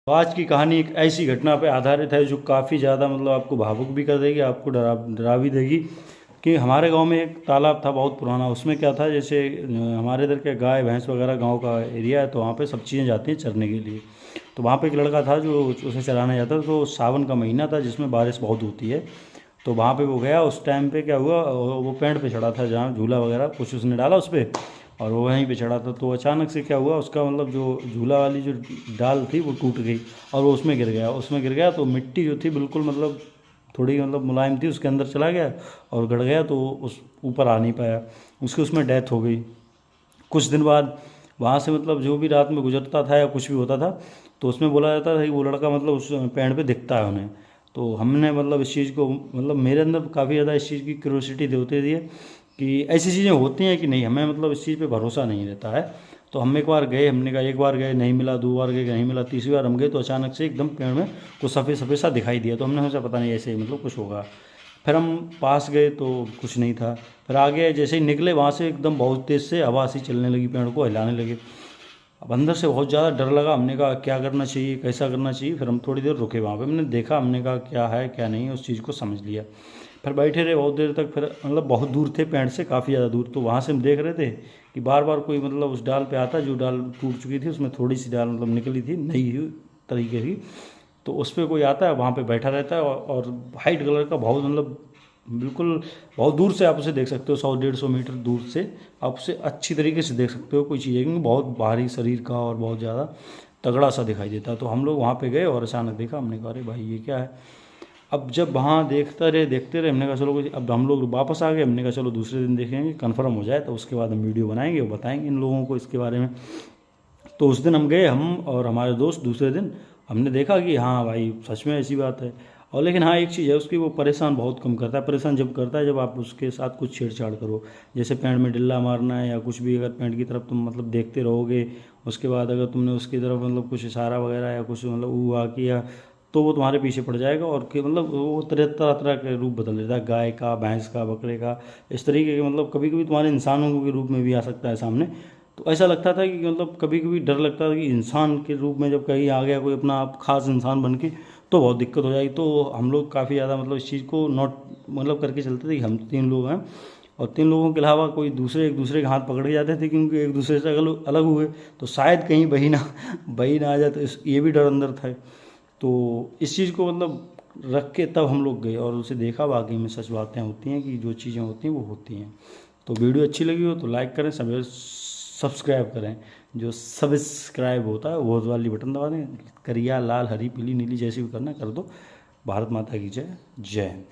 तो आज की कहानी एक ऐसी घटना पर आधारित है जो काफ़ी ज़्यादा मतलब आपको भावुक भी कर देगी, आपको डरा भी देगी। कि हमारे गांव में एक तालाब था बहुत पुराना। उसमें क्या था, जैसे हमारे इधर के गाय भैंस वगैरह गांव का एरिया है, तो वहाँ पे सब चीज़ें जाती हैं चरने के लिए। तो वहाँ पे एक लड़का था जो उसे चराने जाता था। तो सावन का महीना था जिसमें बारिश बहुत होती है। तो वहाँ पे वो गया। उस टाइम पे क्या हुआ, वो पेड़ पे चढ़ा था जहाँ झूला वगैरह कुछ उसने डाला उस पर, और वो वहीं पे चढ़ा था। तो अचानक से क्या हुआ, उसका मतलब जो झूला वाली जो डाल थी वो टूट गई और वो उसमें गिर गया। तो मिट्टी जो थी बिल्कुल मतलब थोड़ी मतलब मुलायम थी, उसके अंदर चला गया और गड़ गया। तो उस ऊपर आ नहीं पाया, उसकी उसमें डेथ हो गई। कुछ दिन बाद वहाँ से मतलब जो भी रात में गुजरता था या कुछ भी होता था, तो उसमें बोला जाता था कि वो लड़का मतलब उस पेड़ पे दिखता है उन्हें। तो हमने मतलब इस चीज़ को मतलब मेरे अंदर काफ़ी ज़्यादा इस चीज़ की क्यूरोसिटी होती थी कि ऐसी चीज़ें होती हैं कि नहीं, हमें मतलब इस चीज़ पे भरोसा नहीं रहता है। तो हम एक बार गए, हमने कहा एक बार गए नहीं मिला, दो बार गए नहीं मिला, तीसरी बार हम गए तो अचानक से एकदम पेड़ में कुछ सफ़ेद सफ़ेद सा दिखाई दिया। तो हमने सोचा पता नहीं ऐसे ही मतलब कुछ होगा। फिर हम पास गए तो कुछ नहीं था। फिर आगे जैसे ही निकले वहाँ से एकदम बहुत तेज़ से हवा सी चलने लगी, पेड़ को हिलाने लगे। अब अंदर से बहुत ज़्यादा डर लगा। हमने कहा क्या करना चाहिए, कैसा करना चाहिए। फिर हम थोड़ी देर रुके वहाँ पे, हमने देखा, हमने कहा क्या है क्या नहीं, उस चीज़ को समझ लिया। फिर बैठे रहे बहुत देर तक। फिर मतलब बहुत दूर थे पेड़ से, काफ़ी ज़्यादा दूर। तो वहाँ से हम देख रहे थे कि बार बार कोई मतलब उस डाल पे आता, जो डाल टूट चुकी थी उसमें थोड़ी सी डाल मतलब निकली थी नई तरीके की। तो उस पर कोई आता है, वहाँ पे बैठा रहता है और वाइट कलर का बहुत मतलब बिल्कुल बहुत दूर से आप उसे देख सकते हो, 100-150 मीटर दूर से आप उसे अच्छी तरीके से देख सकते हो कोई चीज़ है, क्योंकि बहुत भारी शरीर का और बहुत ज़्यादा तगड़ा सा दिखाई देता है। तो हम लोग वहाँ पे गए और अचानक देखा, हमने कहा अरे भाई ये क्या है। अब जब वहाँ देखते रहे, हमने कहा चलो अब हम लोग वापस आ गए। हमने कहा चलो दूसरे दिन देखेंगे, कन्फर्म हो जाए तो उसके बाद हम वीडियो बनाएंगे और बताएंगे इन लोगों को इसके बारे में। तो उस दिन हम गए, हम और हमारे दोस्त। दूसरे दिन हमने देखा कि हाँ भाई सच में ऐसी बात है। और लेकिन हाँ एक चीज़ है उसकी, वो परेशान बहुत कम करता है। परेशान जब करता है जब आप उसके साथ कुछ छेड़छाड़ करो, जैसे पेड़ में डिल्ला मारना है या कुछ भी। अगर पेड़ की तरफ तुम मतलब देखते रहोगे, उसके बाद अगर तुमने उसकी तरफ मतलब कुछ इशारा वगैरह या कुछ मतलब हुआ किया, तो वो तुम्हारे पीछे पड़ जाएगा। और कि मतलब वो तरह तरह तरह के रूप बदल देता है, गाय का, भैंस का, बकरे का, इस तरीके के। मतलब कभी कभी तुम्हारे इंसानों के रूप में भी आ सकता है सामने। तो ऐसा लगता था कि मतलब कभी कभी डर लगता था कि इंसान के रूप में जब कहीं आ गया कोई अपना आप खास इंसान बन के, तो बहुत दिक्कत हो जाएगी। तो हम लोग काफ़ी ज़्यादा मतलब इस चीज़ को नोट मतलब करके चलते थे कि हम 3 लोग हैं और 3 लोगों के अलावा कोई दूसरे एक दूसरे के हाथ पकड़ के जाते थे, क्योंकि एक दूसरे से अलग अलग हुए तो शायद कहीं बही ना आ जाए। तो ये भी डर अंदर था। तो इस चीज़ को मतलब रख के तब हम लोग गए और उसे देखा। वाकई में सच बातें होती हैं कि जो चीज़ें होती हैं वो होती हैं। तो वीडियो अच्छी लगी हो तो लाइक करें, सब्सक्राइब करें। जो सब्सक्राइब होता है वो वाली बटन दबा दें, करिया लाल हरी पीली नीली जैसी भी करना कर दो। भारत माता की जय। जय हिंद।